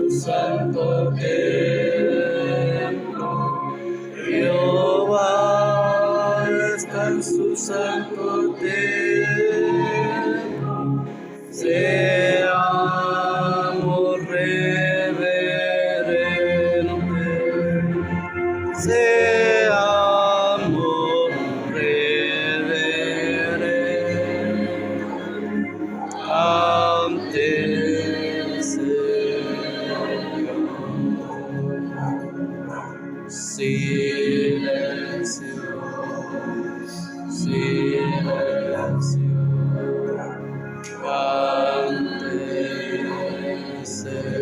Santo templo, Jehová está en su santo templo, seamos reverentes, seamos reverentes ante el Señor. Silencio, silencio, ante el Señor.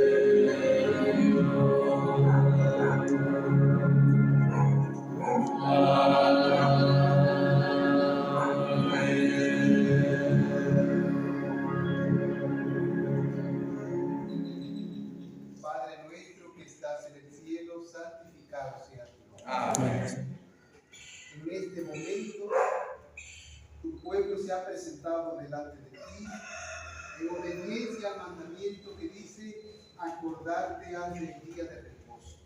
Padre nuestro que estás en el cielo, santificado sea tu nombre. Amén. En este momento, tu pueblo se ha presentado delante de ti en obediencia al mandamiento que dice: acordarte haz del día de reposo.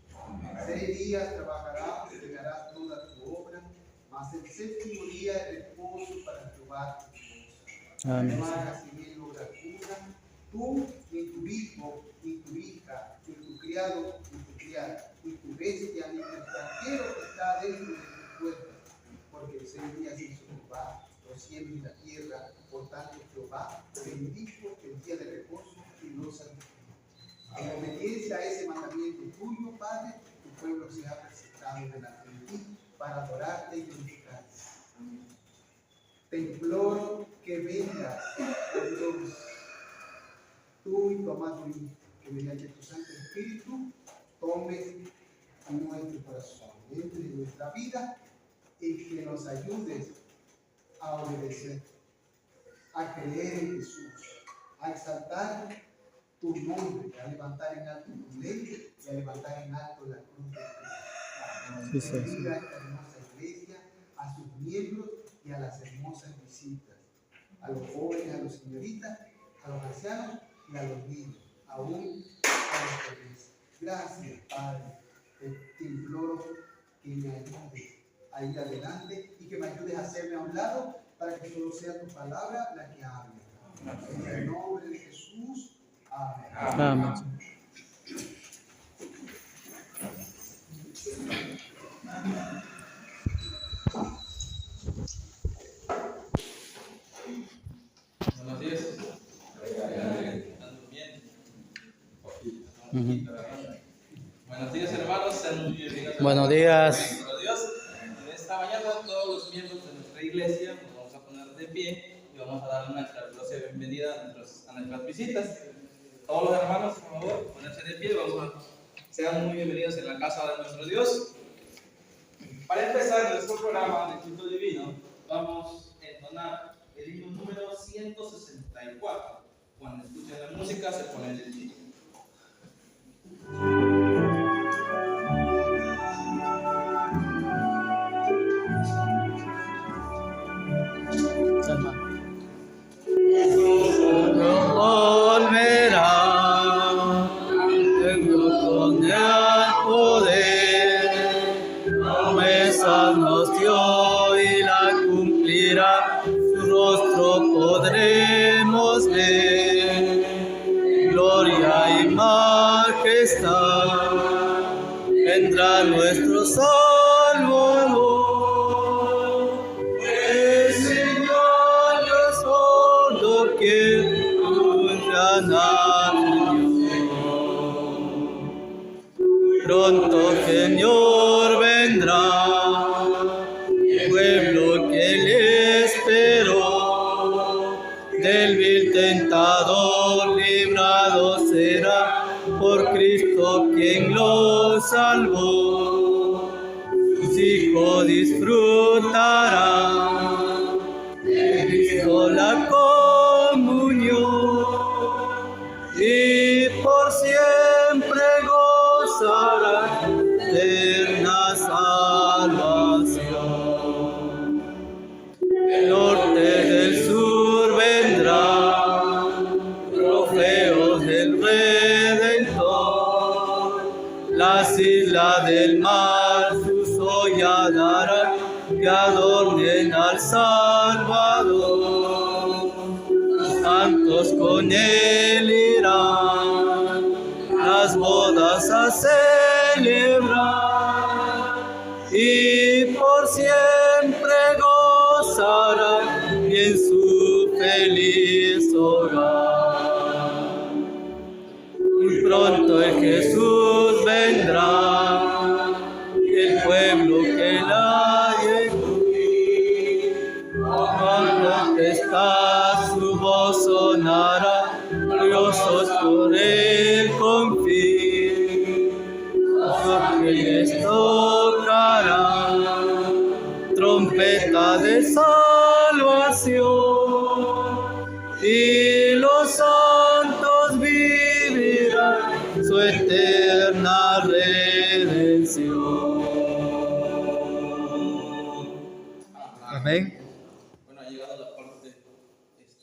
6 días trabajarás y llegarás toda tu obra, mas el 7º día es reposo para Jehová tu Dios. Amén. No hagas en él obra alguna, tú, ni tu hijo, ni tu hija, ni tu criado, ni tu criada, ni tu bestia, ni tu extranjero que está dentro de tu puerta, porque 6 días hizo Jehová los cielos y la tierra. Por tanto, Jehová bendijo el día de reposo y lo santificó. En obediencia a ese mandamiento tuyo, Padre, tu pueblo se ha presentado delante de ti para adorarte y glorificarte. Te imploro que vengas, oh Dios, tú y tu amado Hijo, que mediante tu Santo Espíritu tomes nuestro corazón, entre en nuestra vida, y que nos ayudes a obedecer, a creer en Jesús, a exaltar tu nombre, a levantar en alto tu ley y a levantar en alto la cruz de Cristo. Bendiga a esta hermosa iglesia, a sus miembros y a las hermosas visitas, a los jóvenes, a los señoritas, a los ancianos y a los niños, aún a los bebés. Gracias, Padre. Te imploro que me ayudes a ir adelante y que me ayudes a hacerme a un lado para que solo sea tu palabra la que hable. En el nombre de Jesús. Amén. Amén. Buenos días. ¿Están bien? Buenos días, hermanos. Sean muy bienvenidos. Buenos días. Nuestro Dios. En esta mañana, todos los miembros de nuestra iglesia nos vamos a poner de pie y vamos a dar una calurosa bienvenida a nuestras visitas. Todos los hermanos, por favor, ponerse de pie. Sean muy bienvenidos en la casa de nuestro Dios. Para empezar nuestro programa de culto divino, vamos a entonar el himno número 164. Cuando escuchen la música, se ponen de pie. Volverá, tengo con el poder, promesa nos dio y la cumplirá, su rostro podremos ver, gloria y majestad, vendrá nuestro Salvador. El Señor no solo quiere pronto Señor vendrá, pueblo que le esperó, del vil tentador librado será, por Cristo quien lo salvó, sus hijos disfrutarán de Cristo la comunión y por siempre gozarán eterna salvación. Del norte, del sur vendrán trofeos del Redentor. Las islas del mar su soya darán que adornen al Salvador. Los santos con él irán las bodas a celebrar y por siempre gozarán y en su feliz hogar. Muy pronto el Jesús vendrá, el pueblo que la llegó, cuando está su voz sonará, gloriosos por el confín, porque les tocará trompeta de salvación, y los santos vivirán su eterna redención. Amén. Bueno, ha llegado la parte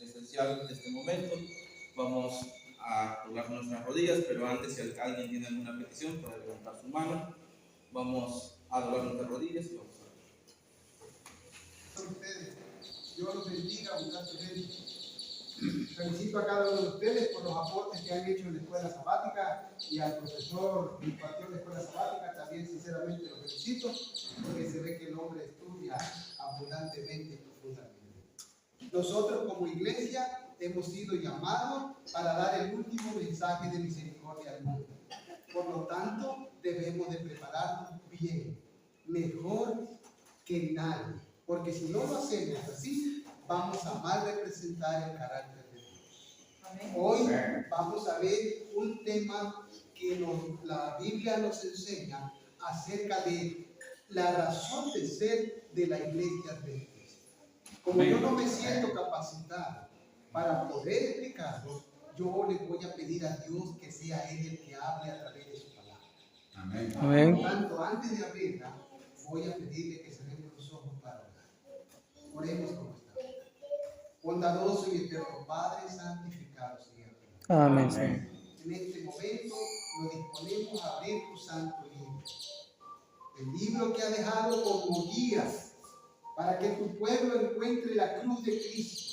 esencial de este momento. Vamos a doblar nuestras rodillas, pero antes, si alguien tiene alguna petición, puede levantar su mano. Vamos a doblar nuestras rodillas y vamos a orar. Ustedes, Dios los bendiga abundantemente. Felicito a cada uno de ustedes por los aportes que han hecho en la escuela sabática, y al profesor que impartió la escuela sabática también sinceramente lo felicito, porque se ve que el hombre estudia abundantemente y profundamente. Nosotros como iglesia hemos sido llamados para dar el último mensaje de misericordia al mundo. Por lo tanto, debemos de prepararnos bien, mejor que nadie, porque si no lo hacemos así, vamos a mal representar el carácter de Dios. Hoy vamos a ver un tema que la Biblia nos enseña acerca de la razón de ser de la iglesia de Cristo. Como yo no me siento capacitado para poder explicarlo, yo le voy a pedir a Dios que sea Él el que hable a través de su palabra. Amén. Por lo tanto, antes de abrirla, voy a pedirle que cerremos los ojos para orar. Oremos como estamos. Bondadoso y eterno Padre, santificado sea tu nombre. Amén, Señor. En este momento nos disponemos a abrir tu santo libro. El libro que ha dejado como guías para que tu pueblo encuentre la cruz de Cristo.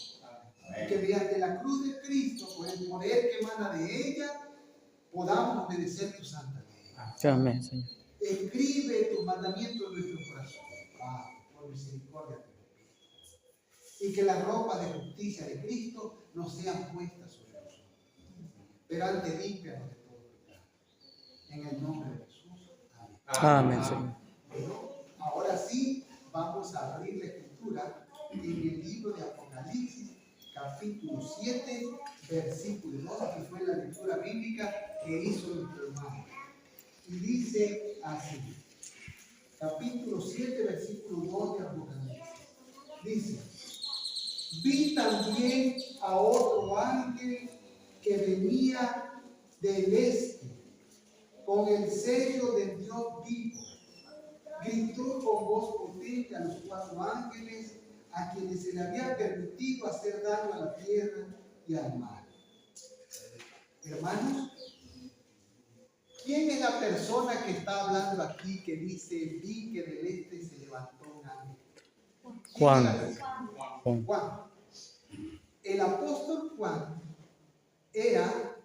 Y que mediante la cruz de Cristo, por el poder que emana de ella, podamos obedecer tu santa ley. Amén, Señor. Escribe tus mandamientos en nuestro corazón, Padre, por misericordia te lo pido. Y que las ropas de justicia de Cristo nos sean puestas sobre nosotros. Delante límpianos de todo pecado. En el nombre de Jesús. Amén. Amén, Señor. Bueno, ahora sí vamos a abrir la escritura en el libro de Apocalipsis, capítulo 7, versículo 2, que fue la lectura bíblica que hizo nuestro hermano. Y dice así, capítulo 7, versículo 2 de Apocalipsis. Dice, vi también a otro ángel que venía del este, con el sello del Dios vivo. Gritó con voz potente a los 4 ángeles a quienes se le había permitido hacer daño a la tierra y al mar. Hermanos, ¿quién es la persona que está hablando aquí que dice, vi que del este se levantó un ángel? Juan. Juan. El apóstol Juan era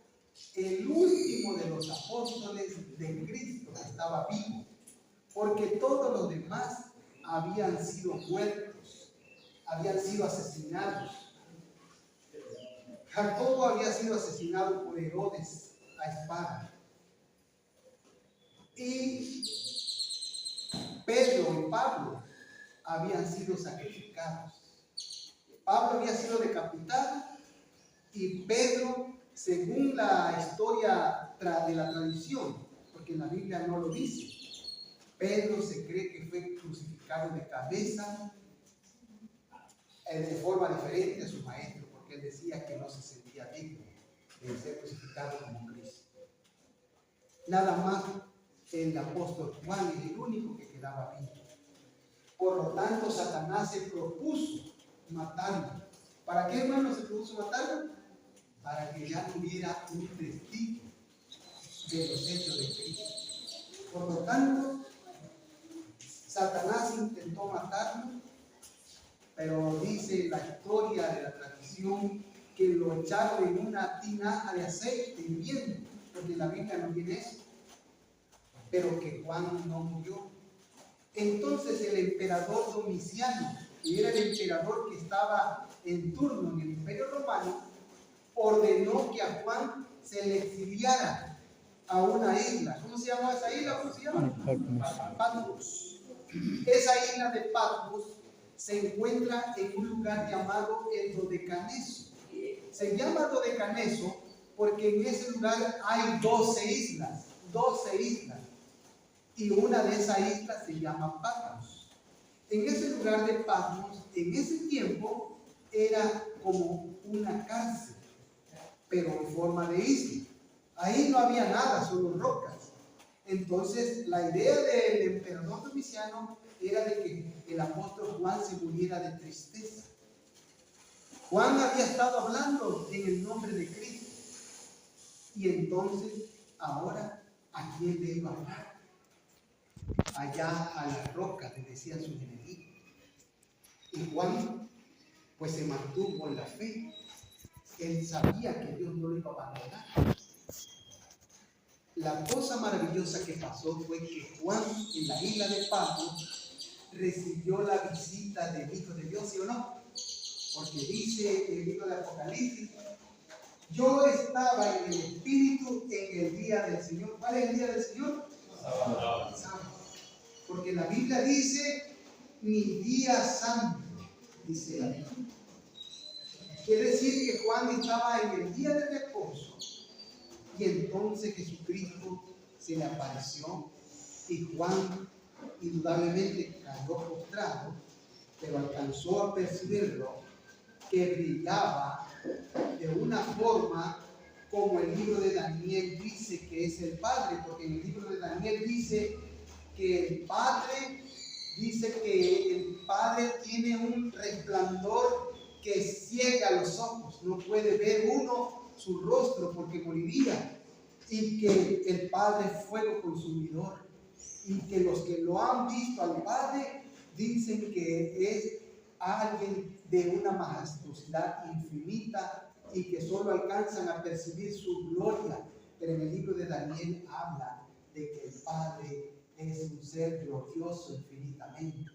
el último de los apóstoles de Cristo que estaba vivo, porque todos los demás habían sido muertos, habían sido asesinados. Jacobo había sido asesinado por Herodes a espada. Y Pedro y Pablo habían sido sacrificados. Pablo había sido decapitado y Pedro, según la historia de la tradición, porque en la Biblia no lo dice, Pedro se cree que fue crucificado de cabeza de forma diferente a su maestro, porque él decía que no se sentía digno de ser crucificado como Cristo. Nada más el apóstol Juan es el único que quedaba vivo. Por lo tanto, Satanás se propuso matarlo. ¿Para qué, hermano, se propuso matarlo? Para que ya no hubiera un testigo de los hechos de Cristo. Por lo tanto, Satanás intentó matarlo, pero dice la historia de la tradición que lo echaron en una tinaja de aceite hirviendo, porque la Biblia no tiene eso, pero que Juan no murió. Entonces el emperador Domiciano, que era el emperador que estaba en turno en el Imperio Romano, ordenó que a Juan se le exiliara a una isla. ¿Cómo se llama esa isla? ¿Cómo se llama? Patmos. Esa isla de Patmos se encuentra en un lugar llamado el Dodecaneso. Se llama Dodecaneso porque en ese lugar hay 12 islas, y una de esas islas se llama Patmos. En ese lugar de Patmos, en ese tiempo, era como una cárcel, pero en forma de isla. Ahí no había nada, solo rocas. Entonces, la idea del emperador Domiciano era de que el apóstol Juan se muriera de tristeza. Juan había estado hablando en el nombre de Cristo. Y entonces, ahora, ¿a quién le iba a hablar? Allá a la roca, le decían sus enemigos. Y Juan, pues se mantuvo en la fe. Él sabía que Dios no lo iba a abandonar. La cosa maravillosa que pasó fue que Juan, en la isla de Patmos, recibió la visita del Hijo de Dios, ¿sí o no? Porque dice el libro de Apocalipsis: yo estaba en el Espíritu en el día del Señor. ¿Cuál es el día del Señor? Sábado. Porque la Biblia dice: mi día santo, dice la Biblia. Quiere decir que Juan estaba en el día de reposo, y entonces Jesucristo se le apareció, y Juan indudablemente cayó postrado, pero alcanzó a percibirlo, que brillaba de una forma como el libro de Daniel dice que es el Padre, porque en el libro de Daniel dice que el Padre tiene un resplandor que ciega los ojos, no puede ver uno su rostro porque moriría, y que el Padre es fuego consumidor, y que los que lo han visto al Padre dicen que es alguien de una majestuosidad infinita y que solo alcanzan a percibir su gloria. Pero en el libro de Daniel habla de que el Padre es un ser glorioso infinitamente.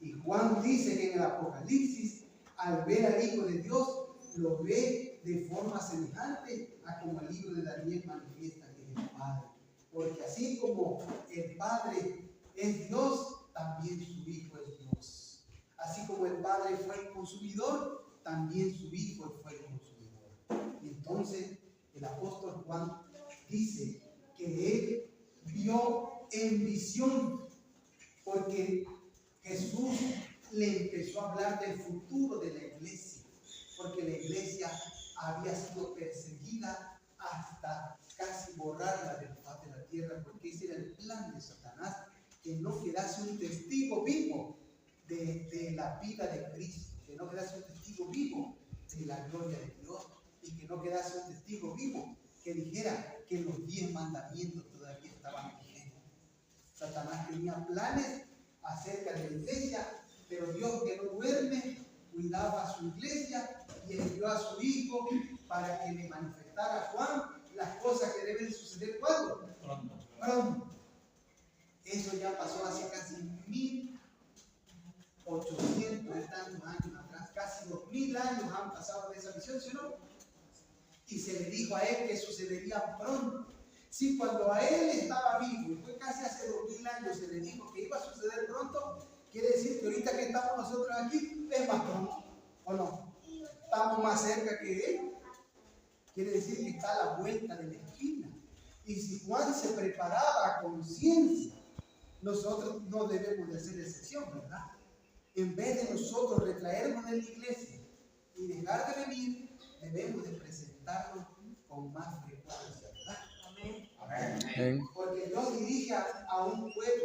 Y Juan dice que en el Apocalipsis, al ver al Hijo de Dios, lo ve de forma semejante a como el libro de Daniel manifiesta que es el Padre. Porque así como el Padre es Dios, también su Hijo es Dios. Así como el Padre fue el consumidor, también su Hijo fue el consumidor. Y entonces el apóstol Juan dice que él vio en visión, porque Jesús le empezó a hablar del futuro de la iglesia, porque la iglesia había sido perseguida hasta casi borrarla de la faz de la tierra, porque ese era el plan de Satanás, que no quedase un testigo vivo de la vida de Cristo, que no quedase un testigo vivo de la gloria de Dios, y que no quedase un testigo vivo que dijera que los 10 mandamientos todavía estaban vigentes. Satanás tenía planes acerca de la iglesia, pero Dios, que no duerme, cuidaba a su iglesia y envió a su Hijo para que le manifestara a Juan las cosas que deben suceder. ¿Cuándo? Pronto. Eso ya pasó hace casi 1800 y tantos años atrás, casi 2000 años han pasado de esa visión, ¿sí o no? Y se le dijo a él que sucedería pronto. Si cuando a él estaba vivo, y fue casi hace 2000 años, se le dijo que iba a suceder pronto, quiere decir que ahorita que estamos nosotros aquí, es más pronto, ¿o no? Estamos más cerca que él. Quiere decir que está a la vuelta de la esquina. Y si Juan se preparaba a conciencia, nosotros no debemos de hacer excepción, ¿verdad? En vez de nosotros retraernos de la iglesia y dejar de venir, debemos de presentarnos con más frecuencia, ¿verdad? Amén. Amén. Porque Dios dirige a un pueblo,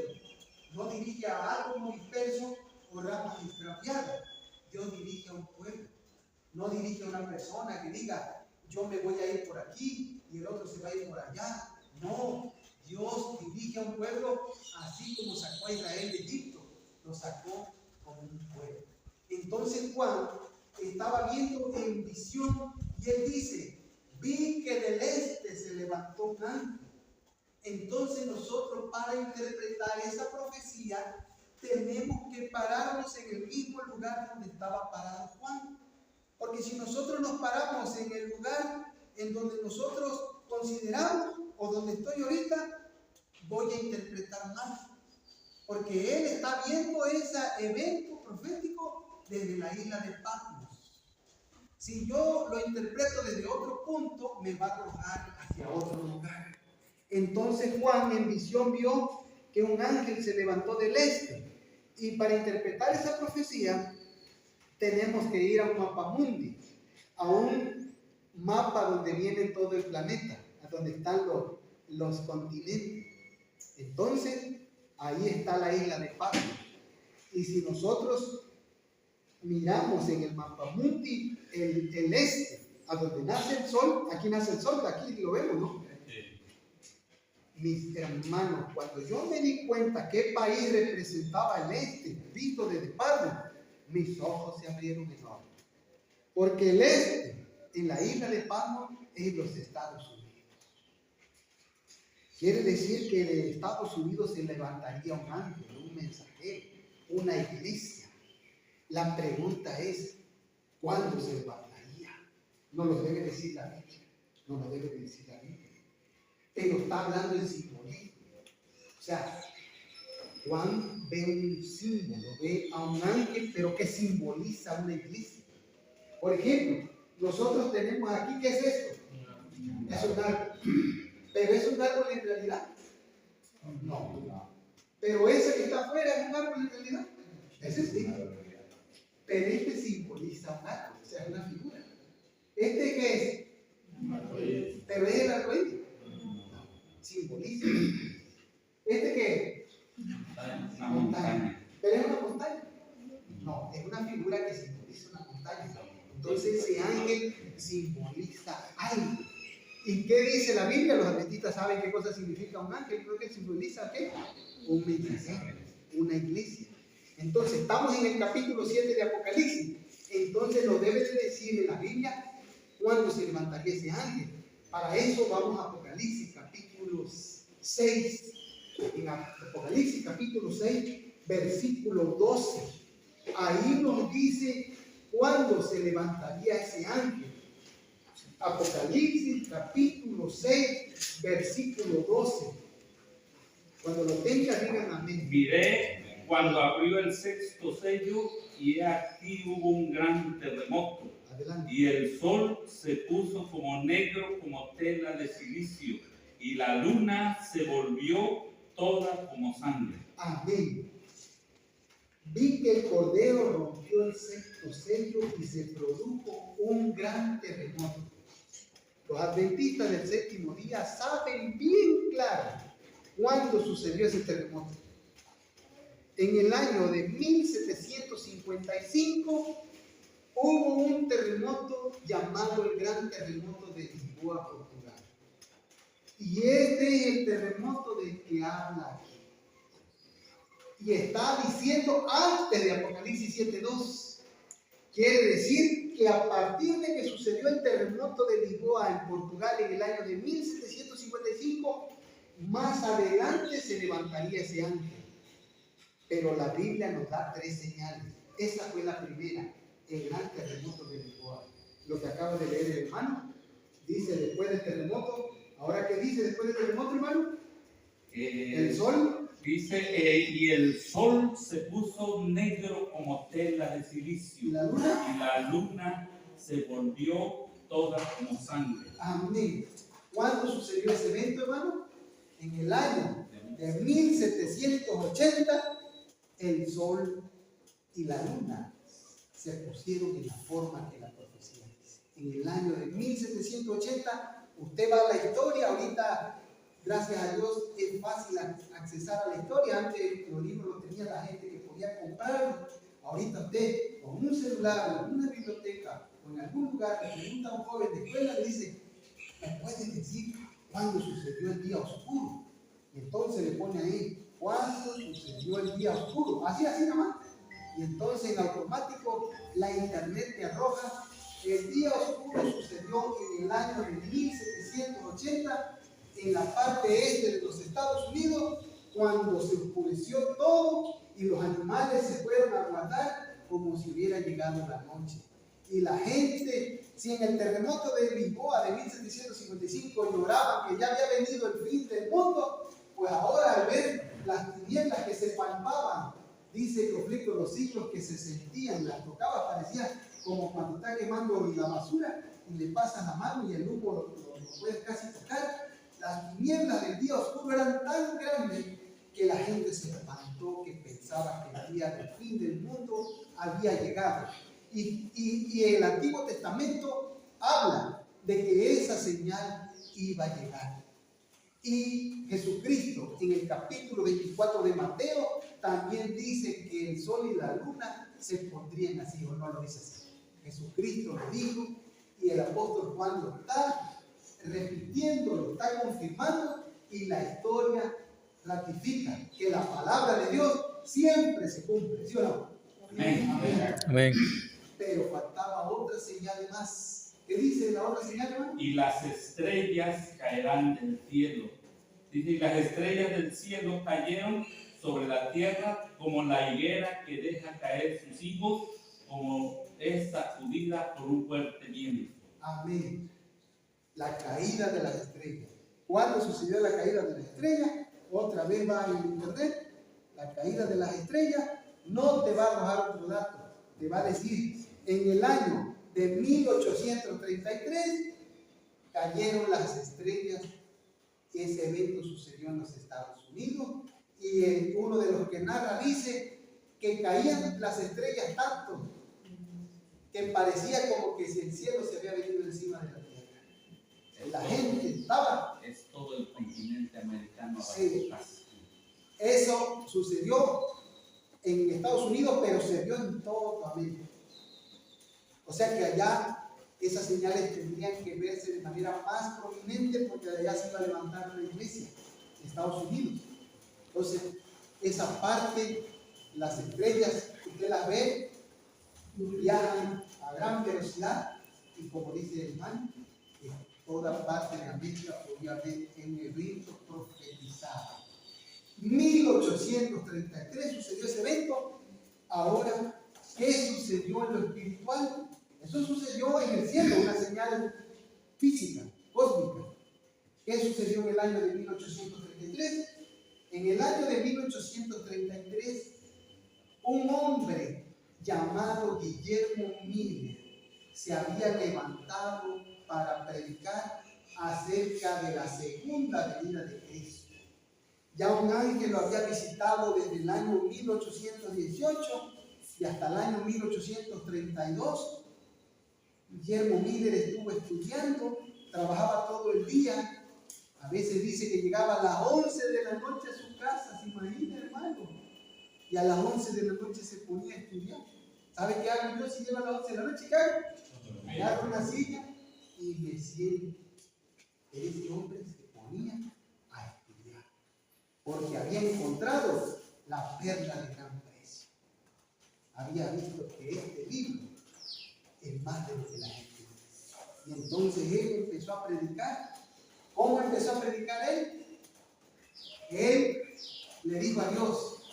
no dirige a átomos dispersos o ramas extraviadas. Dios dirige a un pueblo, no dirige a una persona que diga, yo me voy a ir por aquí y el otro se va a ir por allá. No, Dios dirige a un pueblo así como sacó a Israel de Egipto, lo sacó como un pueblo. Entonces Juan estaba viendo en visión y él dice, vi que del este se levantó un ángel. Entonces nosotros, para interpretar esa profecía, tenemos que pararnos en el mismo lugar donde estaba parado Juan. Porque si nosotros nos paramos en el lugar en donde nosotros consideramos o donde estoy ahorita, voy a interpretar mal. Porque él está viendo ese evento profético desde la isla de Patmos. Si yo lo interpreto desde otro punto, me va a arrojar hacia otro lugar. Entonces Juan en visión vio que un ángel se levantó del este. Y para interpretar esa profecía, tenemos que ir a un mapamundi, a un mapa donde viene todo el planeta, a donde están los continentes. Entonces, ahí está la isla de Patmos. Y si nosotros miramos en el mapamundi el este, a donde nace el sol, aquí nace el sol, aquí lo vemos, ¿no? Mis hermanos, cuando yo me di cuenta qué país representaba el este, visto desde Patmos, mis ojos se abrieron enormes. Porque el este, en la isla de Patmos, es los Estados Unidos. Quiere decir que de Estados Unidos se levantaría un ángel, un mensajero, una iglesia. La pregunta es, ¿cuándo se levantaría? No lo debe decir la Biblia. No lo debe decir la Biblia. Pero está hablando en simbolismo. O sea, Juan ve un símbolo, ve a un ángel, pero que simboliza una iglesia. Por ejemplo, nosotros tenemos aquí, ¿qué es esto? Es un árbol. ¿Pero es un árbol en realidad? No. ¿Pero ese que está afuera es un árbol en realidad? Ese sí. Pero este simboliza un árbol, o sea, es una figura. ¿Este qué es? ¿Pero es el arcoíris? No. Simboliza. ¿Este qué es? Una montaña. ¿Pero es una montaña? No, es una figura que simboliza una montaña. Entonces ese ángel simboliza algo. ¿Y qué dice la Biblia? Los adventistas saben qué cosa significa un ángel. Creo que simboliza ¿qué? Un mensajero, una iglesia. Entonces estamos en el capítulo 7 de Apocalipsis. Entonces lo debe de decir en la Biblia cuándo se levantaría ese ángel. Para eso vamos a Apocalipsis capítulo 6. En Apocalipsis capítulo 6, versículo 12. Ahí nos dice cuándo se levantaría ese ángel. Apocalipsis capítulo 6, versículo 12. Cuando lo tenga, digan amén. Miré cuando abrió el sexto sello y aquí hubo un gran terremoto. Adelante. Y el sol se puso como negro como tela de silicio y la luna se volvió toda como sangre. Amén. Vi que el Cordero rompió el sexto sello y se produjo un gran terremoto. Los adventistas del séptimo día saben bien claro cuándo sucedió ese terremoto. En el año de 1755 hubo un terremoto llamado el Gran Terremoto de Lisboa, Portugal. Y este es el terremoto del que habla aquí. Y está diciendo antes de Apocalipsis 7:2. Quiere decir que a partir de que sucedió el terremoto de Lisboa en Portugal en el año de 1755, más adelante se levantaría ese ángel. Pero la Biblia nos da 3 señales. Esa fue la primera, el gran terremoto de Lisboa. Lo que acabo de leer, hermano, dice después del terremoto. ¿Ahora qué dice después del terremoto, hermano? El sol. Dice, y el sol se puso negro como tela de silicio. ¿Y la luna? Y la luna se volvió toda como sangre. Amén. ¿Cuándo sucedió ese evento, hermano? En el año de 1780, el sol y la luna se pusieron en la forma que la profecía dice. En el año de 1780, usted va a la historia, ahorita Gracias a Dios es fácil accesar a la historia. Antes los libros los tenía la gente que podía comprarlos. Ahorita usted con un celular, en una biblioteca o en algún lugar le pregunta a un joven de escuela, le dice, ¿me puedes decir cuándo sucedió el día oscuro? Y entonces le pone ahí, ¿cuándo sucedió el día oscuro? Así nada más. Y entonces en automático la internet te arroja, el día oscuro sucedió en el año de 1780 en la parte este de los Estados Unidos, cuando se oscureció todo y los animales se fueron a guardar como si hubiera llegado la noche. Y la gente, si en el terremoto de Lisboa de 1755 lloraban que ya había venido el fin del mundo, pues ahora al ver las tinieblas que se palpaban, dice Conflicto de los Siglos, que se sentían, las tocaba, parecía como cuando está quemando la basura y le pasas la mano y el humo lo puedes casi tocar. Las tinieblas del día oscuro eran tan grandes que la gente se espantó, que pensaba que el día del fin del mundo había llegado. Y el Antiguo Testamento habla de que esa señal iba a llegar. Y Jesucristo en el capítulo 24 de Mateo también dice que el sol y la luna se pondrían así, o no lo dice así. Jesucristo lo dijo y el apóstol Juan lo está repitiendo, lo está confirmando, y la historia ratifica que la palabra de Dios siempre se cumple, ¿sí o no? Amén. Amén. Pero faltaba otra señal más. ¿Qué dice la otra señal, hermano? Y las estrellas caerán del cielo. Dice, y las estrellas del cielo cayeron sobre la tierra como la higuera que deja caer sus higos, como es sacudida por un fuerte viento. Amén. La caída de las estrellas. ¿Cuándo sucedió la caída de las estrellas? Otra vez va en internet. La caída de las estrellas no te va a arrojar otro dato. Te va a decir, en el año de 1833 cayeron las estrellas. Ese evento sucedió en los Estados Unidos y uno de los que narra dice que caían las estrellas tanto que parecía como que si el cielo se había venido encima de la tierra. La gente estaba. Es todo el continente americano. Sí. Eso sucedió en Estados Unidos, pero se vio en todo América. O sea que allá esas señales tendrían que verse de manera más prominente, porque allá se iba a levantar una iglesia en Estados Unidos. Entonces, esa parte, las estrellas, usted las ve, viajan a gran velocidad, y como dice el hermano, en toda parte de América podía haber un evento profetizado. 1833 sucedió ese evento. Ahora, ¿qué sucedió en lo espiritual? Eso sucedió en el cielo, una señal física, cósmica. ¿Qué sucedió en el año de 1833? En el año de 1833, un hombre llamado Guillermo Miller se había levantado para predicar acerca de la segunda venida de Cristo. Ya un ángel lo había visitado desde el año 1818 y hasta el año 1832. Guillermo Miller estuvo estudiando, trabajaba todo el día. A veces dice que llegaba a las 11 de la noche a su casa, ¿se imagina, hermano? Y a las 11 de la noche se ponía a estudiar. ¿Sabe qué hago yo si llego a las 11 de la noche? ¿Qué hago? Agarro una silla y me siento. Ese hombre se ponía a estudiar, porque había encontrado la perla de gran precio. Había visto que este libro es más de lo que la gente dice. Y entonces él empezó a predicar. ¿Cómo empezó a predicar él? Él le dijo a Dios,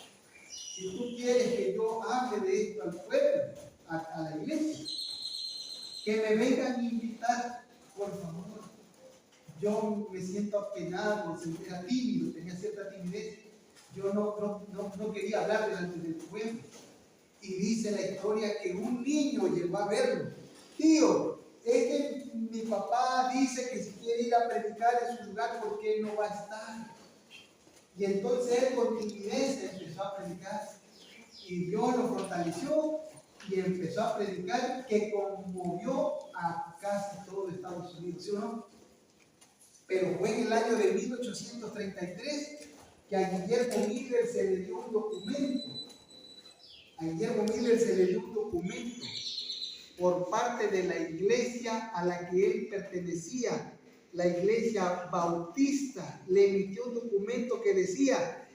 si tú quieres que yo hable de esto al pueblo, a la iglesia, que me vengan a invitar, por favor. Yo me siento apenado, era tímido, tenía cierta timidez. Yo no quería hablar delante del pueblo. Y dice la historia que un niño llegó a verlo. Tío, es que mi papá dice que si quiere ir a predicar en su lugar, ¿por qué no va a estar? Y entonces él con timidez empezó a predicar. Y Dios lo fortaleció y empezó a predicar, que conmovió a casi todo Estados Unidos, ¿sí o no? Pero fue en el año de 1833 que a Guillermo Miller se le dio un documento. A Guillermo Miller se le dio un documento por parte de la iglesia a la que él pertenecía, la iglesia bautista. Le emitió un documento que decía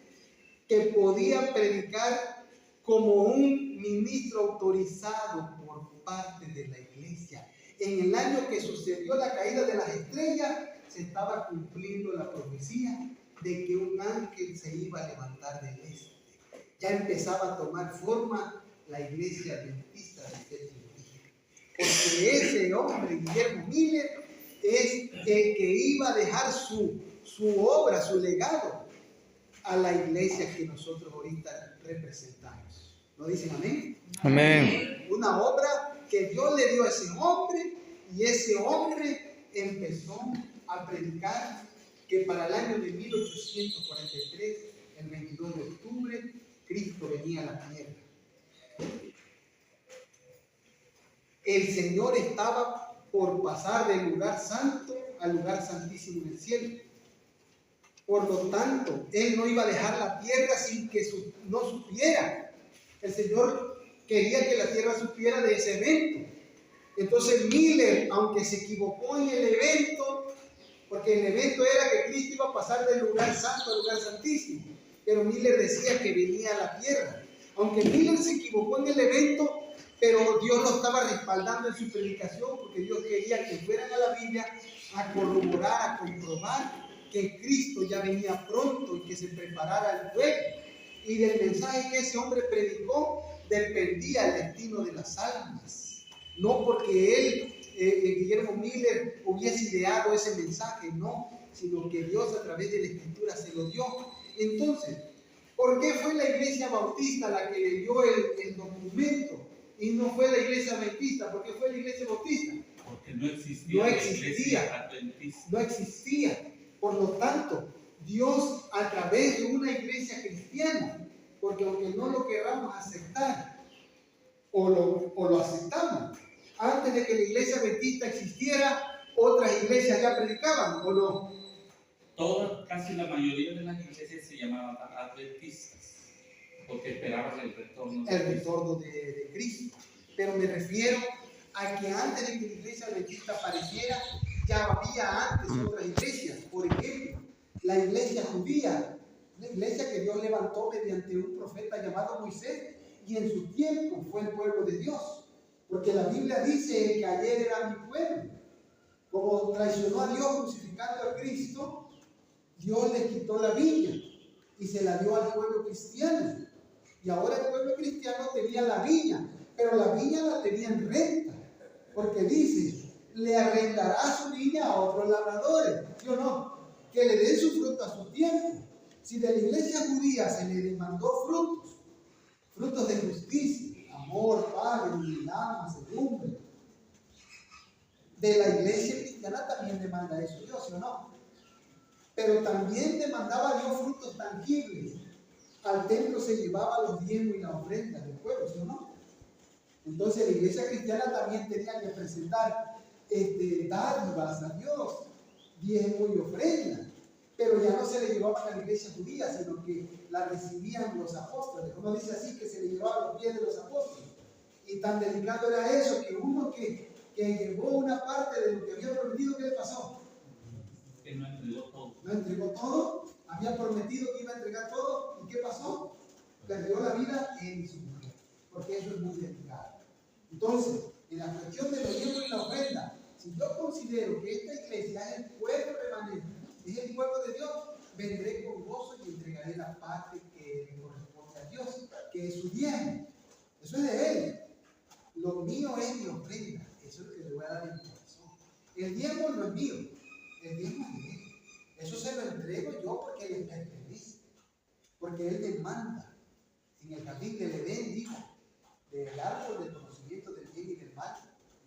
que podía predicar como un ministro autorizado por parte de la iglesia. En el año que sucedió la caída de las estrellas, se estaba cumpliendo la profecía de que un ángel se iba a levantar del este. Ya empezaba a tomar forma la iglesia adventista del séptimo día. Porque ese hombre, Guillermo Miller, es el que iba a dejar su obra, su legado a la iglesia que nosotros ahorita representamos. ¿Lo dicen amén? Amén. Una obra que Dios le dio a ese hombre, y ese hombre empezó a predicar que para el año de 1843, el 22 de octubre, Cristo venía a la tierra. El Señor estaba por pasar del lugar santo al lugar santísimo en el cielo. Por lo tanto, Él no iba a dejar la tierra sin que no supiera. El Señor quería que la tierra supiera de ese evento. Entonces Miller, aunque se equivocó en el evento, porque el evento era que Cristo iba a pasar del lugar santo al lugar santísimo, pero Miller decía que venía a la tierra. Aunque Miller se equivocó en el evento, pero Dios lo estaba respaldando en su predicación, porque Dios quería que fueran a la Biblia a corroborar, a comprobar que Cristo ya venía pronto y que se preparara el pueblo. Y del mensaje que ese hombre predicó dependía el destino de las almas. No porque él, Guillermo Miller, hubiese ideado ese mensaje, no, sino que Dios a través de la Escritura se lo dio. Entonces, ¿por qué fue la iglesia bautista la que le dio el documento y no fue la iglesia adventista? ¿Por qué fue la iglesia bautista? Porque no existía, la iglesia adventista. No existía. Por lo tanto, Dios a través de una iglesia cristiana, porque aunque no lo queramos aceptar, o lo aceptamos, antes de que la iglesia adventista existiera, otras iglesias ya predicaban, ¿o no? Casi la mayoría de las iglesias se llamaban adventistas, porque esperaban el retorno de Cristo. Pero me refiero a que antes de que la iglesia adventista apareciera, ya había antes otras iglesias. Por ejemplo, la iglesia judía, una iglesia que Dios levantó mediante un profeta llamado Moisés, y en su tiempo fue el pueblo de Dios. Porque la Biblia dice que ayer era mi pueblo. Como traicionó a Dios crucificando a Cristo, Dios le quitó la viña y se la dio al pueblo cristiano. Y ahora el pueblo cristiano tenía la viña, pero la viña la tenía en renta. Porque dice, le arrendará su viña a otros labradores. ¿Sí o no? Que le den su fruto a su tiempo. Si de la iglesia judía se le demandó frutos de justicia, amor, paz, benignidad, mansedumbre, de la iglesia cristiana también demanda eso Dios, ¿sí o no? Pero también demandaba Dios frutos tangibles. Al templo se llevaba los diezmos y la ofrenda del pueblo, ¿sí o no? Entonces la iglesia cristiana también tenía que presentar dádivas a Dios, diezmo y ofrenda. Pero ya no se le llevaban a la iglesia judía, sino que la recibían los apóstoles. Uno dice así, que se le llevaban los pies de los apóstoles. Y tan delicado era eso, que uno que llevó una parte de lo que había prometido, ¿qué le pasó? Que no entregó todo. No entregó todo, había prometido que iba a entregar todo, ¿y qué pasó? Perdió la vida en su mujer, porque eso es muy delicado. Entonces, en la cuestión de los diezmos y la ofrenda, si yo considero que esta iglesia es el pueblo remanente, es el pueblo de Dios, vendré con gozo y entregaré la parte que le corresponde a Dios, que es su diezmo. Eso es de Él. Lo mío es mi ofrenda. Eso es lo que le voy a dar en mi corazón. El diezmo no es mío, el diezmo es de Él. Eso se lo entrego yo porque Él me pertenece, porque Él demanda. En el jardín del Edén dijo, del árbol del conocimiento del bien y del mal,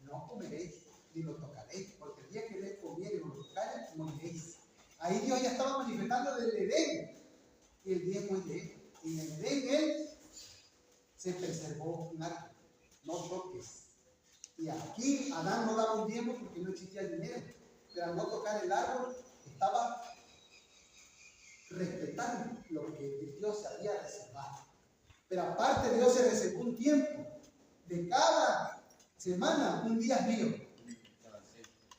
no comeréis ni lo tocaréis, porque el día que le comiere o lo tocare, moriréis. Ahí Dios ya estaba manifestando del Edén, y el diezmo es de Él. Y en el Edén Él se preservó un árbol, no toques. Y aquí Adán no daba un diezmo porque no existía el dinero, pero al no tocar el árbol, estaba respetando lo que Dios se había reservado. Pero aparte, Dios se reservó un tiempo. De cada semana, un día es mío.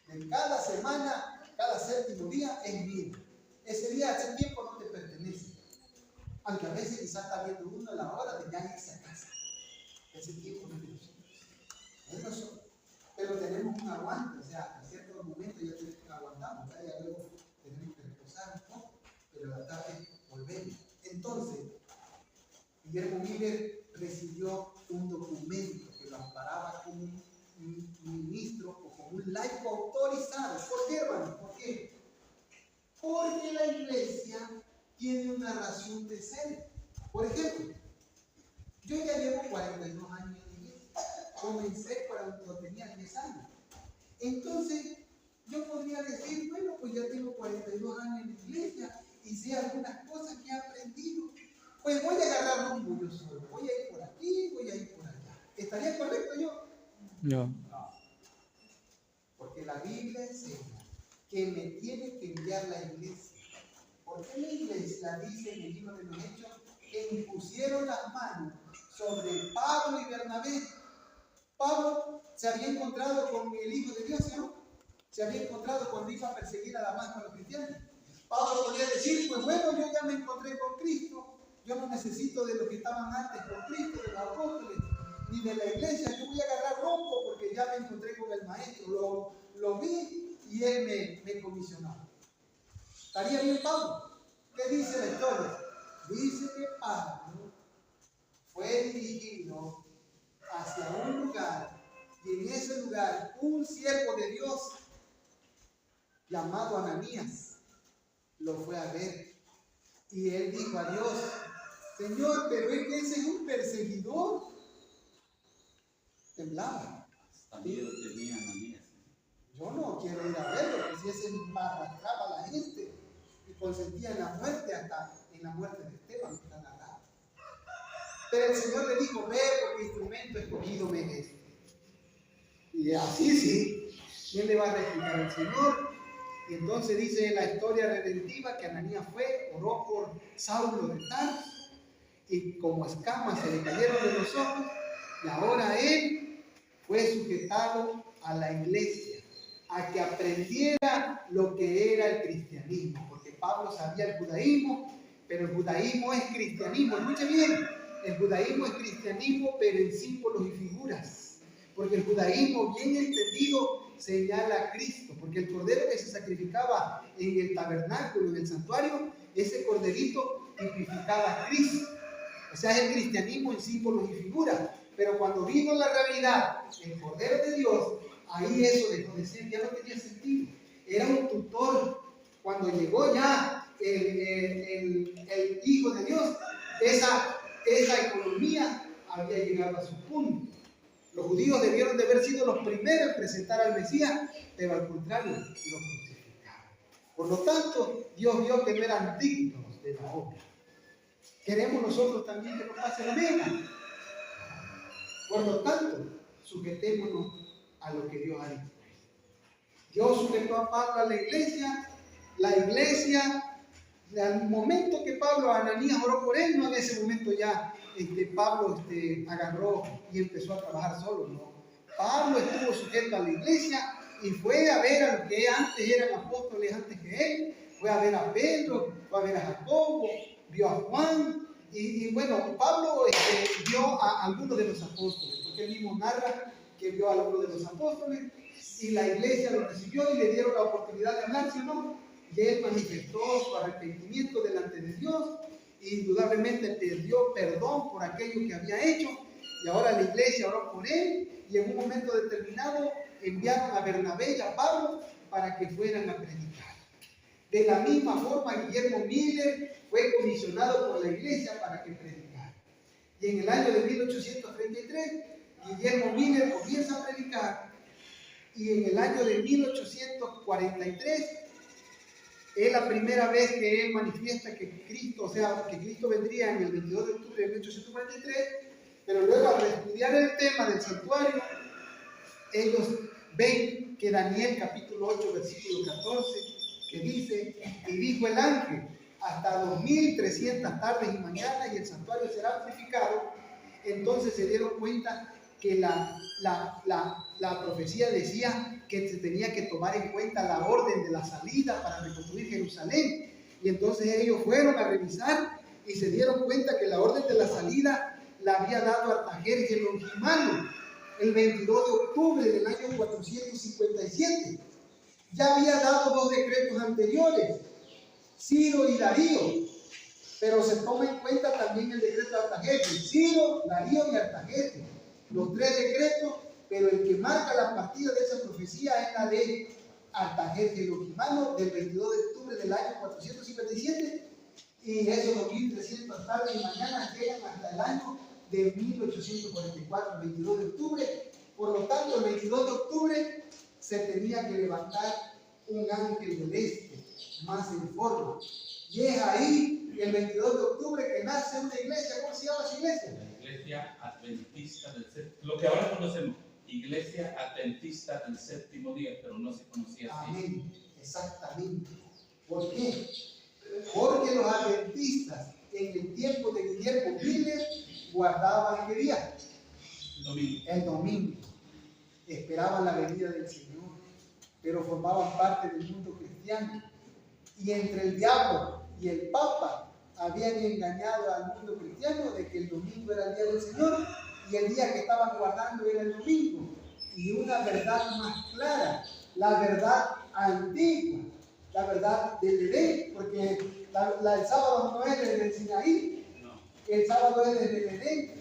De cada semana, cada séptimo día es mío. Ese día, ese tiempo no te pertenece. Aunque a veces quizás está viendo uno a la hora de ya irse a casa. Ese tiempo no es de nosotros. Es de nosotros. Pero tenemos un aguante, o sea, en ciertos momentos ya aguantamos, ¿verdad? Ya luego tenemos que reposar un poco, pero a la tarde volvemos. Entonces, Guillermo Miller recibió un documento que lo amparaba como un ministro o como un laico autorizado. ¿Por qué, hermano? ¿Por qué? Porque la iglesia tiene una razón de ser. Por ejemplo, yo ya llevo 42 años en la iglesia. Comencé cuando tenía 10 años. Entonces, yo podría decir, bueno, pues ya tengo 42 años en la iglesia y sé algunas cosas que he aprendido. Pues voy a agarrar rumbo yo solo. Voy a ir por aquí, voy a ir por allá. ¿Estaría correcto yo? No. Porque la Biblia enseña que me tiene que enviar la iglesia. Porque la iglesia dice en el libro de los Hechos que impusieron las manos sobre Pablo y Bernabé. Pablo se había encontrado con el Hijo de Dios, ¿no? Se había encontrado cuando iba a perseguir a Damasco a los cristianos. Pablo podía decir, pues bueno, yo ya me encontré con Cristo, yo no necesito de los que estaban antes con Cristo, de los apóstoles, ni de la iglesia, yo voy a agarrar rumbo porque ya me encontré con el Maestro, lo vi y él me comisionó. ¿Estaría bien Pablo? ¿Qué dice la historia? Dice que Pablo fue dirigido hacia un lugar y en ese lugar un siervo de Dios llamado Ananías lo fue a ver y él dijo a Dios, Señor, pero es que ese es un perseguidor. Temblaba. También tenía Ananías. Yo no quiero ir a verlo, porque si ese arrastraba a la gente y consentía en la muerte, hasta en la muerte de Esteban, que está narrado. Pero el Señor le dijo, ve porque instrumento escogido me es este. Y así sí, ¿quién le va a replicar al Señor? Y entonces dice la historia redentiva que Ananías fue, oró por Saulo de Tarso, y como escamas se le cayeron de los ojos, y ahora él fue sujetado a la iglesia, a que aprendiera lo que era el cristianismo, porque Pablo sabía el judaísmo, pero el judaísmo es cristianismo. Escuche bien, el judaísmo es cristianismo, pero en símbolos y figuras, porque el judaísmo bien entendido señala a Cristo, porque el cordero que se sacrificaba en el tabernáculo, en el santuario, ese corderito tipificaba a Cristo. O sea, es el cristianismo en símbolos y figuras. Pero cuando vino la realidad, el Cordero de Dios, ahí eso dejó de ser, ya no tenía sentido. Era un tutor. Cuando llegó ya el Hijo de Dios, esa economía había llegado a su punto. Los judíos debieron de haber sido los primeros en presentar al Mesías, pero al contrario, lo crucificaron. Por lo tanto, Dios vio que no eran dignos de la obra. Queremos nosotros también que nos pase lo mismo. Por lo tanto, sujetémonos a lo que Dios ha dicho. Dios sujetó a Pablo a la iglesia, al momento que Pablo, Ananías oró por él, no en ese momento ya Pablo agarró y empezó a trabajar solo, no. Pablo estuvo sujeto a la iglesia y fue a ver a los que antes eran apóstoles antes que él, fue a ver a Pedro, fue a ver a Jacobo, vio a Juan, y bueno, Pablo vio a algunos de los apóstoles, porque él mismo narra que vio a algunos de los apóstoles, y la iglesia lo recibió y le dieron la oportunidad de hablar, ¿sí o no? Y él manifestó su arrepentimiento delante de Dios, e indudablemente pidió perdón por aquello que había hecho, y ahora la iglesia oró por él, y en un momento determinado enviaron a Bernabé y a Pablo para que fueran a predicar. De la misma forma, Guillermo Miller fue comisionado por la iglesia para que predicara. Y en el año de 1833, Guillermo Miller comienza a predicar, y en el año de 1843, es la primera vez que él manifiesta que Cristo, o sea, que Cristo vendría en el 22 de octubre de 1843, pero luego al estudiar el tema del santuario, ellos ven que Daniel capítulo 8, versículo 14, que dice, y dijo el ángel, hasta 2300 tardes y mañanas y el santuario será purificado. Entonces se dieron cuenta que la profecía decía que se tenía que tomar en cuenta la orden de la salida para reconstruir Jerusalén. Y entonces ellos fueron a revisar y se dieron cuenta que la orden de la salida la había dado Artajerjes Longimano el 22 de octubre del año 457. Ya había dado 2 decretos anteriores, Ciro y Darío, pero se toma en cuenta también el decreto de Artajerjes, Ciro, Darío y Artajerjes, los 3 decretos, pero el que marca la partida de esa profecía es la de Artajerjes Longimano del 22 de octubre del año 457, y esos 2300 tardes y mañanas llegan hasta el año de 1844, el 22 de octubre. Por lo tanto, el 22 de octubre se tenía que levantar un ángel del este, más en forma. Y es ahí, el 22 de octubre, que nace una iglesia. ¿Cómo se llama esa iglesia? La Iglesia Adventista del Séptimo, lo que ahora conocemos, Iglesia Adventista del Séptimo Día, pero no se conocía así. Amén, exactamente. ¿Por qué? Porque los adventistas en el tiempo de Guillermo Miller guardaban ¿qué día? Domingo. El domingo. Esperaban la venida del Señor, pero formaban parte del mundo cristiano. Y entre el diablo y el Papa habían engañado al mundo cristiano de que el domingo era el día del Señor y el día que estaban guardando era el domingo. Y una verdad más clara, la verdad antigua, la verdad del Edén, porque el sábado no es desde el Sinaí, No. el sábado es desde el Edén.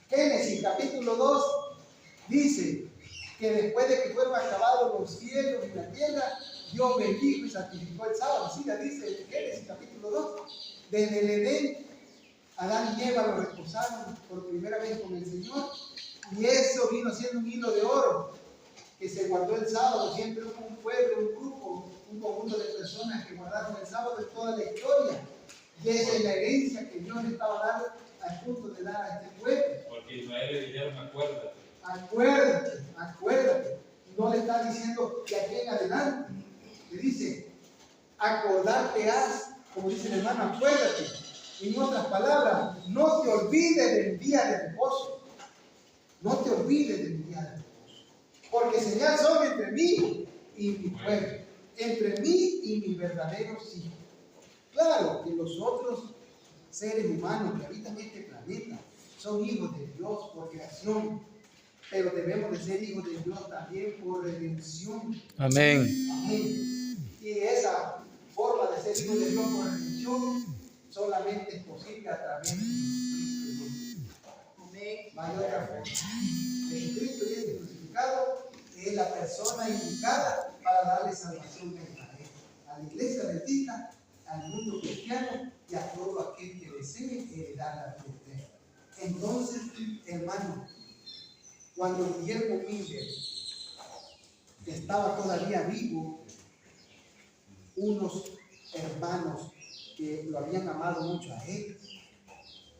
Génesis capítulo 2 dice que después de que fueron acabados los cielos y la tierra, Dios bendijo y santificó el sábado. Así la dice en Génesis capítulo 2. Desde el Edén, Adán y Eva lo reposaron por primera vez con el Señor, y eso vino siendo un hilo de oro que se guardó el sábado. Siempre hubo un pueblo, un grupo, un conjunto de personas que guardaron el sábado en toda la historia, y esa es la herencia que Dios le estaba dando al punto de dar a este pueblo. Porque Israel le dijeron, acuérdate. Acuérdate, acuérdate. No le está diciendo que aquí en adelante. Le dice, acordarte haz, como dice el hermano, acuérdate. En otras palabras, no te olvides del día de reposo. No te olvides del día de reposo. Porque señal son entre mí y mi pueblo, entre mí y mis verdaderos hijos. Claro que los otros seres humanos que habitan este planeta son hijos de Dios por creación, pero debemos de ser hijos de Dios también por redención. Amén. Amén. Y esa forma de ser hijos de Dios por redención solamente es posible a través de Jesucristo. Amén. No hay otra forma. Jesucristo y el crucificado es la persona indicada para darle salvación a Israel, a la iglesia adventista, al mundo cristiano y a todo aquel que desee heredar la vida eterna. Entonces, hermano, cuando Guillermo Miller estaba todavía vivo, unos hermanos que lo habían amado mucho a él,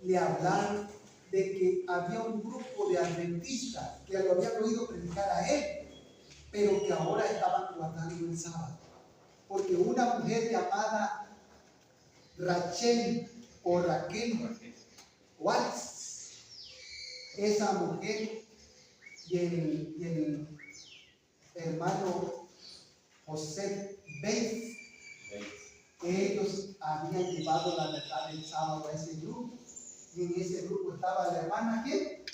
le hablaron de que había un grupo de adventistas que lo habían oído predicar a él, pero que ahora estaban guardando el sábado. Porque una mujer llamada Rachel o Raquel Watts, esa mujer y el hermano José Bates, ellos habían llevado la verdad del sábado a ese grupo, y en ese grupo estaba la hermana ¿quién?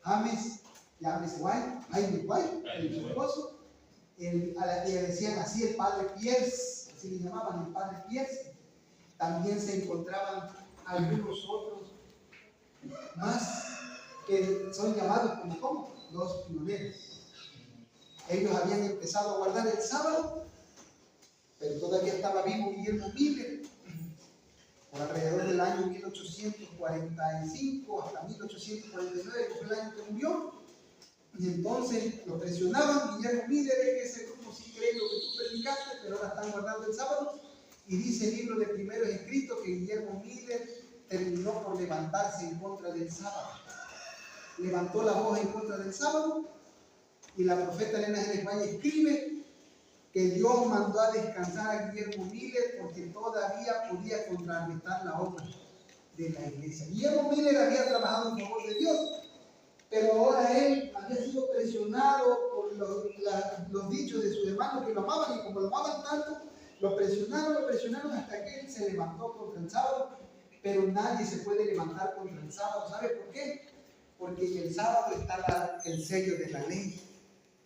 James White, su esposo, a la que le decían así el padre Pierce, así le llamaban el padre Pierce. También se encontraban algunos otros más que son llamados como los pioneros. Ellos habían empezado a guardar el sábado, pero todavía estaba vivo Guillermo Miller, por alrededor del año 1845 hasta 1849, que fue el año que murió. Y entonces lo presionaban. Guillermo Miller, es que ese grupo sí cree lo que tú predicaste, pero ahora están guardando el sábado. Y dice el libro de Primeros Escritos que Guillermo Miller terminó por levantarse en contra del sábado. Levantó la voz en contra del sábado, y la profeta Elena G. Valle escribe que Dios mandó a descansar a Guillermo Miller porque todavía podía contrarrestar la obra de la iglesia. Guillermo Miller había trabajado en favor de Dios, pero ahora él había sido presionado por los dichos de sus hermanos que lo amaban, y como lo amaban tanto, lo presionaron hasta que él se levantó contra el sábado. Pero nadie se puede levantar contra el sábado. ¿Sabe por qué? Porque en el sábado está el sello de la ley.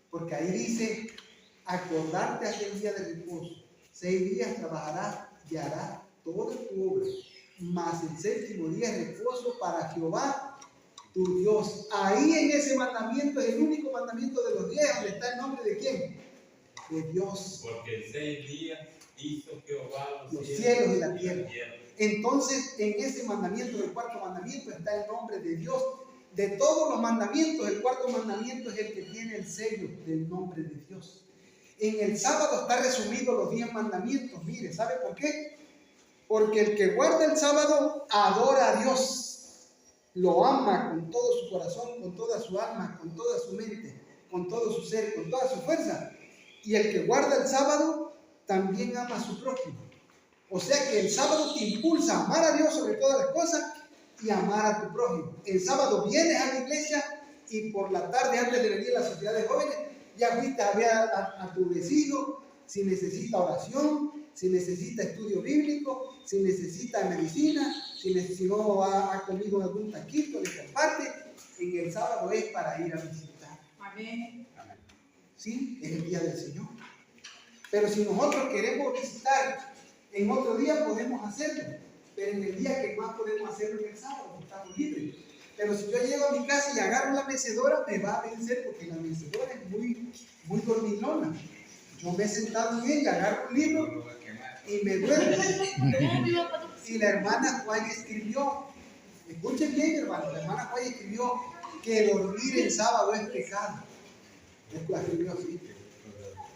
Porque ahí dice: acordarte aquel día de reposo. 6 días trabajarás y harás toda tu obra, mas el 7º día es reposo para Jehová tu Dios. Ahí en ese mandamiento es el único mandamiento de los 10 donde está el nombre de ¿quién? De Dios. Porque en 6 días hizo Jehová los cielos y la tierra. Entonces, en ese mandamiento, el 4.º mandamiento, está el nombre de Dios. De todos los mandamientos, el 4.º mandamiento es el que tiene el sello del nombre de Dios. En el sábado está resumido los 10 mandamientos. Mire, ¿sabe por qué? Porque el que guarda el sábado adora a Dios, lo ama con todo su corazón, con toda su alma, con toda su mente, con todo su ser, con toda su fuerza. Y el que guarda el sábado también ama a su prójimo. O sea que el sábado te impulsa a amar a Dios sobre todas las cosas y amar a tu prójimo. El sábado vienes a la iglesia y por la tarde, antes de venir a la sociedad de jóvenes, ya fuiste a ver a tu vecino si necesita oración, si necesita estudio bíblico, si necesita medicina, si no ha comido algún taquito de comparte. En el sábado es para ir a visitar. Amén. Sí, es el día del Señor. Pero si nosotros queremos visitar en otro día, podemos hacerlo. Pero en el día que más podemos hacerlo es el sábado, que estamos libres. Pero si yo llego a mi casa y agarro la mecedora, me va a vencer porque la mecedora es muy dormilona. Yo me he sentado en ella, agarro un libro y me duermo. Y la hermana Juan escribió, escuchen bien, hermano, la hermana Juan escribió que dormir el sábado es pecado. La escribió así.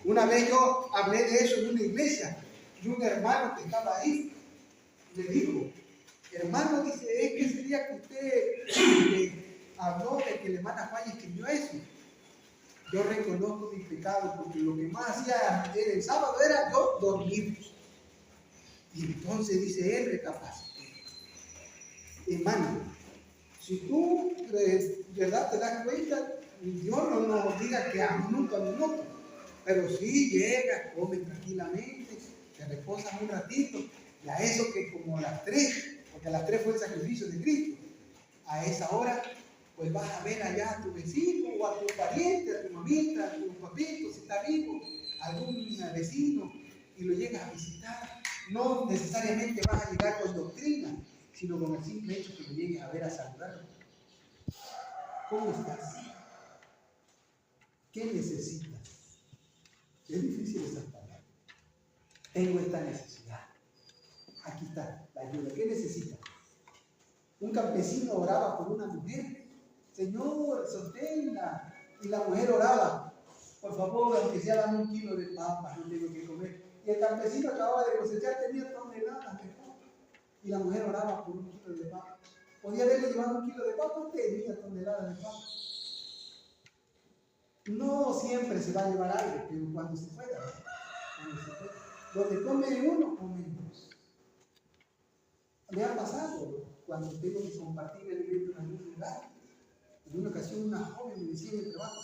Una vez yo hablé de eso en una iglesia y un hermano que estaba ahí le dijo: hermano, dice, es que ese día que usted habló de que la hermana Juan escribió eso, yo reconozco mi pecado porque lo que más hacía el sábado era yo dormir. Y entonces dice él: recapacité. Hermano, si tú verdad te das cuenta, Dios no nos diga que a minuto, pero sí llega, come tranquilamente, te reposas un ratito, y a eso que como a las 3, porque a las 3 fue el sacrificio de Cristo, a esa hora pues vas a ver allá a tu vecino o a tu pariente, a tu mamita, a tu papito, si está vivo, algún vecino, y lo llegas a visitar. No necesariamente vas a llegar con doctrina, sino con el simple hecho que lo llegues a ver, a saludarlo. ¿Cómo estás? ¿Qué necesitas? Es difícil esas palabras. Tengo esta necesidad. Aquí está la ayuda. ¿Qué necesitas? Un campesino oraba por una mujer. Señor, sosténla. Y la mujer oraba: por favor, aunque sea dame 1 kilo de papas, no tengo que comer. Y el campesino acababa de cosechar, tenía toneladas de papas. Y la mujer oraba por 1 kilo de papas. Podía haberle llevado 1 kilo de papas, tenía toneladas de papas. No siempre se va a llevar algo, pero cuando se pueda. Donde come uno, comen 2. Me ha pasado cuando tengo que compartir el alimento en algún lugar. En una ocasión una joven me decía en el trabajo: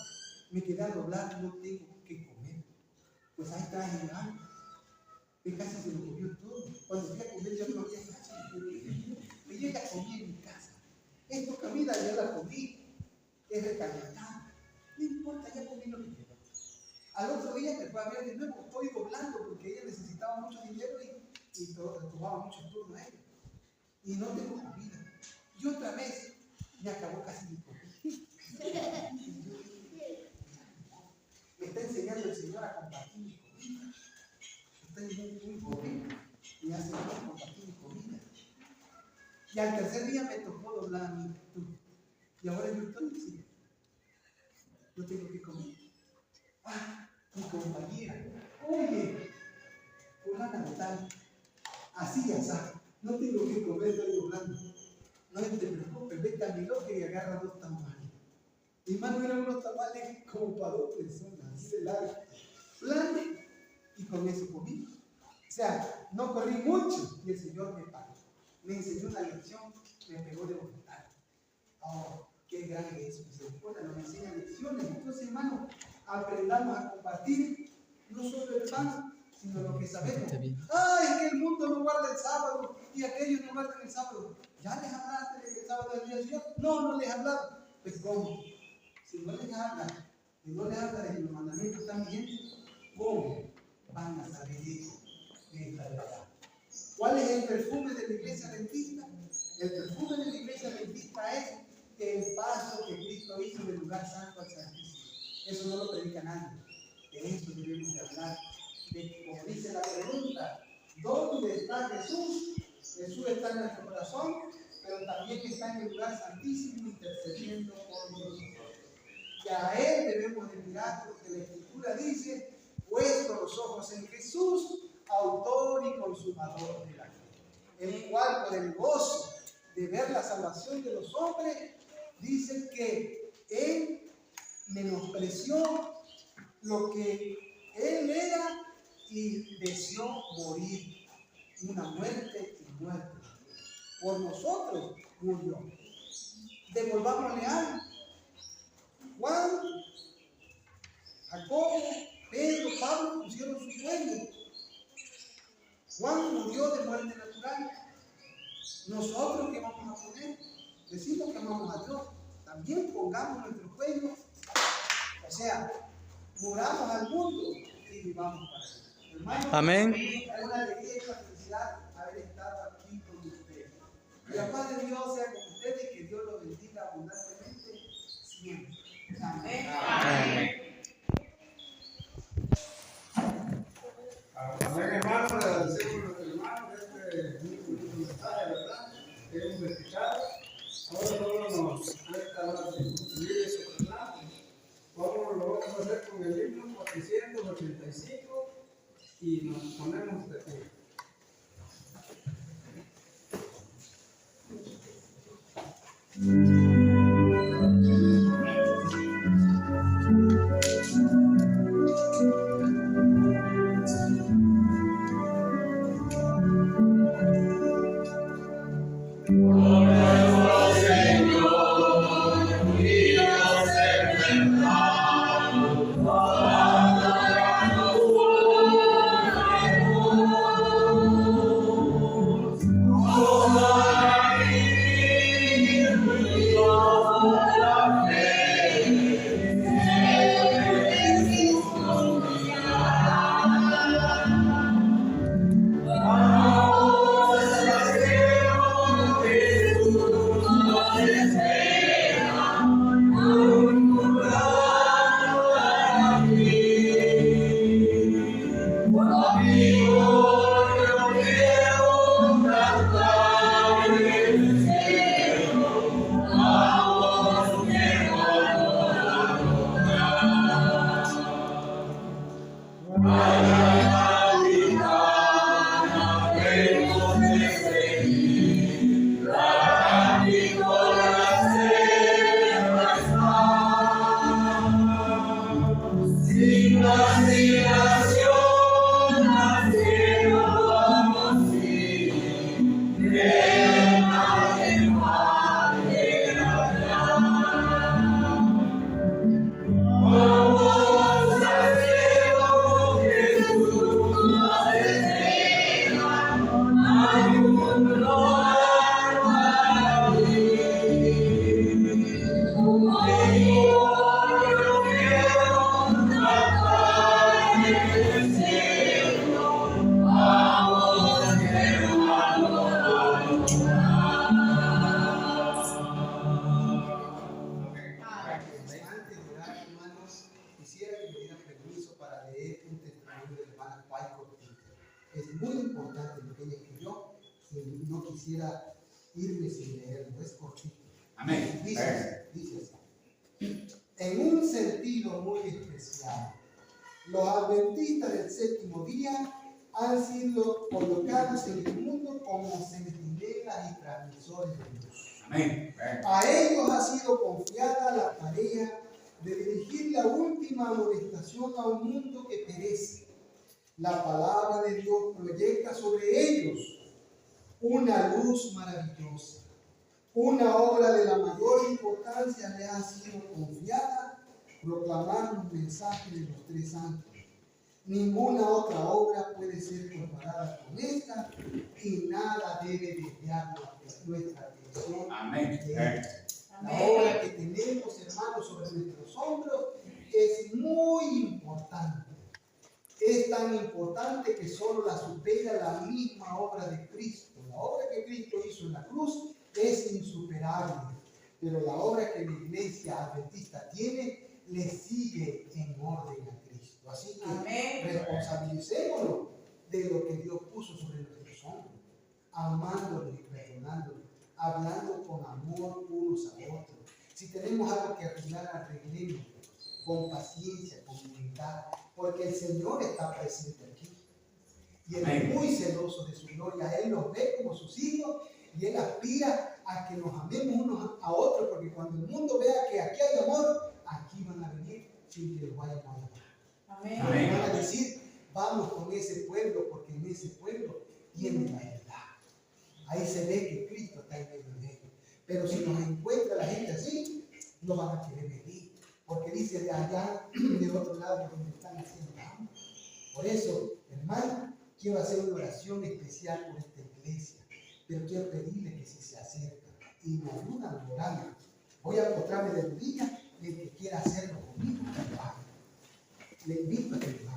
me quedé a doblar, no tengo que comer. Pues ahí está el algo. Que casi se lo comió todo. Cuando fui a comer ya no había casi. Me llega a comer en mi casa. Esta comida ya la comí. Es recalentada. No importa, ya comí lo que quiero. Al otro día me fue a ver de nuevo, estoy doblando porque ella necesitaba mucho dinero y tomaba mucho turno a ella. Y no tengo comida. Y otra vez me acabó casi mi comida. Me está enseñando el Señor a compartir mi comida. Estoy muy joven. Me hace falta compartir mi comida. Y al tercer día me tocó doblar mi turno. Y ahora yo estoy diciendo: no tengo que comer. Ah, mi compañera: oye, fulana de tal, así ya sabes, no tengo que comer, estoy doblando. No te preocupes, vete a mi lote y agarra 2 tamales. Y más no eran unos tamales como para 2 personas, así de largo. Plan, y con eso comí. O sea, no corrí mucho y el Señor me pagó. Me enseñó una lección, me pegó de voluntad. Oh, qué gran es misericordia, nos enseña lecciones. Entonces, hermano, aprendamos a compartir no solo el pan, sino lo que sabemos. Ay, es que el mundo no guarda el sábado y aquellos no guardan el sábado. ¿Ya les hablaste de que el sábado es el día del Señor? No, no les he hablado. Pues ¿cómo? Si no les habla, si no les habla de que los mandamientos están vigentes, ¿cómo van a saber eso de esta verdad? ¿Cuál es el perfume de la iglesia adventista? El perfume de la iglesia adventista es el paso que Cristo hizo del lugar santo al santísimo. Eso no lo predica nadie. De eso debemos de hablar. De que, como dice la pregunta, ¿dónde está Jesús? Jesús está en nuestro corazón, pero también está en el lugar santísimo intercediendo por nosotros. Y a Él debemos de mirar, porque la Escritura dice, puesto los ojos en Jesús, autor y consumador de la fe, el cual por el gozo de ver la salvación de los hombres, dice que Él menospreció lo que Él era y deseó morir, una muerte y muerte. Por nosotros murió. Devolvámosle algo. Juan, Jacobo, Pedro, Pablo pusieron su sueño. Juan murió de muerte natural. Nosotros, ¿qué vamos a poner? Decimos que amamos a Dios. También pongamos nuestro sueño. O sea, muramos al mundo y vivamos para Él. Hermano, Amén. Es una alegría y una felicidad haber estado aquí con ustedes. Y la paz de Dios sea con ustedes y que Dios los bendiga abundantemente siempre. Amén. Amén. Amén, hermanos, le agradecemos a nuestros hermanos este muy bonito mensaje, ¿verdad? Que hemos escuchado. Ahora solo nos resta ahora concluir su programa. Lo vamos a hacer con el himno 485 y nos ponemos de pie. Quisiera irme sin leerlo, es cortito. Amén. Dice así. En un sentido muy especial, los adventistas del séptimo día han sido colocados en el mundo como centinelas y transmisores de Dios. Amén. A ellos ha sido confiada la tarea de dirigir la última amonestación a un mundo que perece, La palabra de Dios proyecta sobre ellos una luz maravillosa. Una obra de la mayor importancia le ha sido confiada, proclamar un mensaje de los 3 ángeles. Ninguna otra obra puede ser comparada con esta y nada debe desviar nuestra atención. Amén. de ella. La obra que tenemos, hermanos, sobre nuestros hombros es muy importante. Es tan importante que solo la supera la misma obra de Cristo. La obra que Cristo hizo en la cruz es insuperable, pero la obra que la iglesia adventista tiene le sigue en orden a Cristo. Así que responsabilicémonos de lo que Dios puso sobre nuestros hombros, amándolo y perdonándolo, hablando con amor unos a otros. Si tenemos algo que arreglar, arreglemos con paciencia, con humildad, porque el Señor está presente aquí. Y Él es muy celoso de su gloria. Él nos ve como sus hijos y Él aspira a que nos amemos unos a otros, porque cuando el mundo vea que aquí hay amor, aquí van a venir sin que los vayamos a amar. Amén. Van a decir, vamos con ese pueblo, porque en ese pueblo tiene la verdad. Ahí se ve que Cristo está en medio de ellos. Pero si nos encuentra la gente así, no van a querer venir, porque dice de allá, de otro lado, donde están haciendo hambre. Por eso, hermano, quiero hacer una oración especial por esta iglesia, pero quiero pedirle que si se acerca y me ayudan orando, voy a postrarme de rodillas, y el que quiera hacerlo conmigo, le invito a que lo haga.